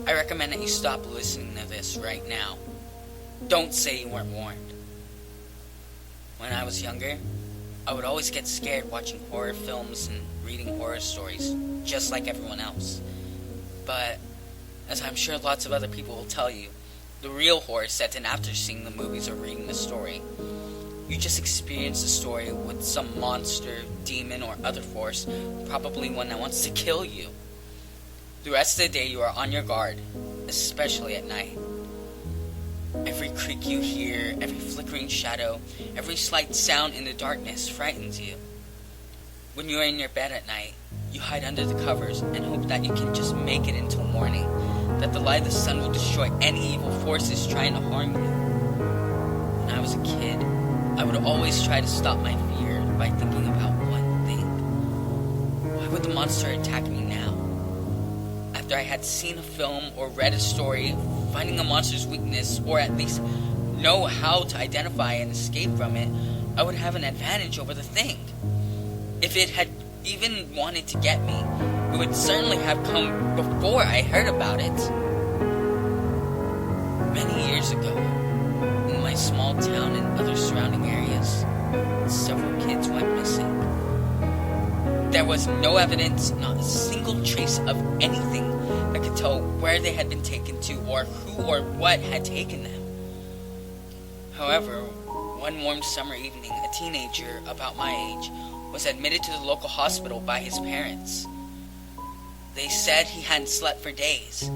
I recommend that you stop listening to this right now. Don't say you weren't warned. When I was younger, I would always get scared watching horror films and reading horror stories, just like everyone else. But, as I'm sure lots of other people will tell you, the real horror sets in after seeing the movies or reading the story. You just experience the story with some monster, demon, or other force, probably one that wants to kill you. The rest of the day you are on your guard, especially at night. Every creak you hear, every flickering shadow, every slight sound in the darkness frightens you. When you are in your bed at night, you hide under the covers and hope that you can just make it until morning, that the light of the sun will destroy any evil forces trying to harm you. When I was a kid, I would always try to stop my fear by thinking about one thing. Why would the monster attack me now? After I had seen a film or read a story, finding a monster's weakness, or at least know how to identify and escape from it, I would have an advantage over the thing. If it had even wanted to get me, it would certainly have come before I heard about it. Many years ago, in my small town and other surrounding areas, several kids went missing. There was no evidence, not a single trace of anything that could tell where they had been taken to or who or what had taken them. However, one warm summer evening, a teenager about my age was admitted to the local hospital by his parents. They said he hadn't slept for days.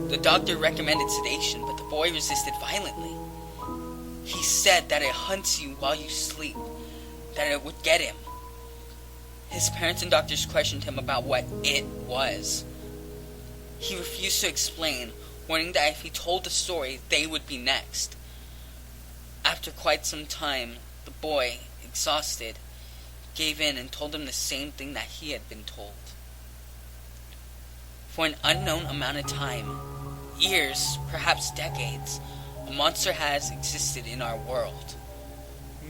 The doctor recommended sedation, but the boy resisted violently. He said that it hunts you while you sleep, that it would get him. His parents and doctors questioned him about what it was. He refused to explain, warning that if he told the story, they would be next. After quite some time, the boy, exhausted, gave in and told them the same thing that he had been told. For an unknown amount of time, years, perhaps decades, a monster has existed in our world.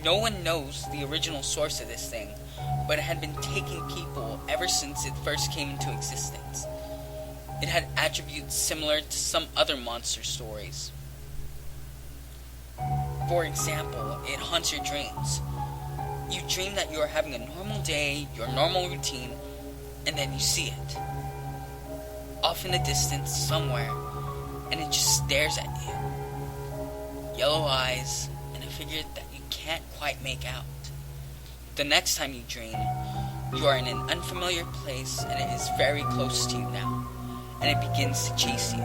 No one knows the original source of this thing, but it had been taking people ever since it first came into existence. It had attributes similar to some other monster stories. For example, it haunts your dreams. You dream that you are having a normal day, your normal routine, and then you see it. Off in the distance, somewhere, and it just stares at you. Yellow eyes, and a figure that you can't quite make out. The next time you dream, you are in an unfamiliar place, and it is very close to you now, and it begins to chase you.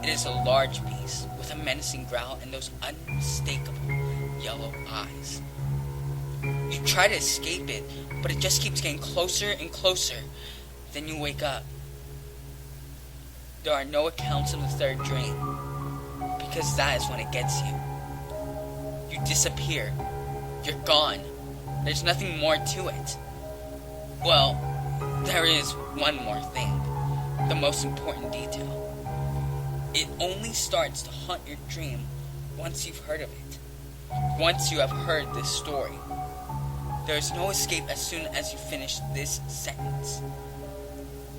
It is a large beast with a menacing growl and those unmistakable yellow eyes. You try to escape it, but it just keeps getting closer and closer. Then you wake up. There are no accounts of the third dream, because that is when it gets you. You disappear. You're gone. There's nothing more to it. Well, there is one more thing. The most important detail. It only starts to haunt your dream once you've heard of it. Once you have heard this story. There is no escape as soon as you finish this sentence.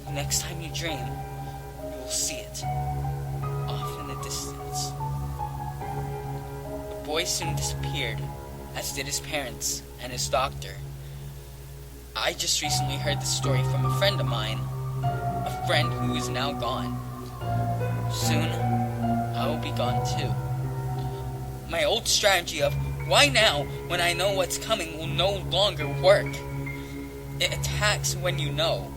The next time you dream, you will see it, off in the distance. The boy soon disappeared, as did his parents and his doctor. I just recently heard the story from a friend of mine, a friend who is now gone. Soon, I will be gone too. My old strategy of why now when I know what's coming will no longer work. It attacks when you know.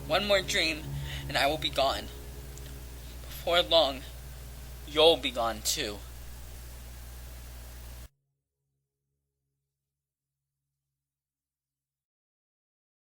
One more dream and I will be gone. Before long, you'll be gone too.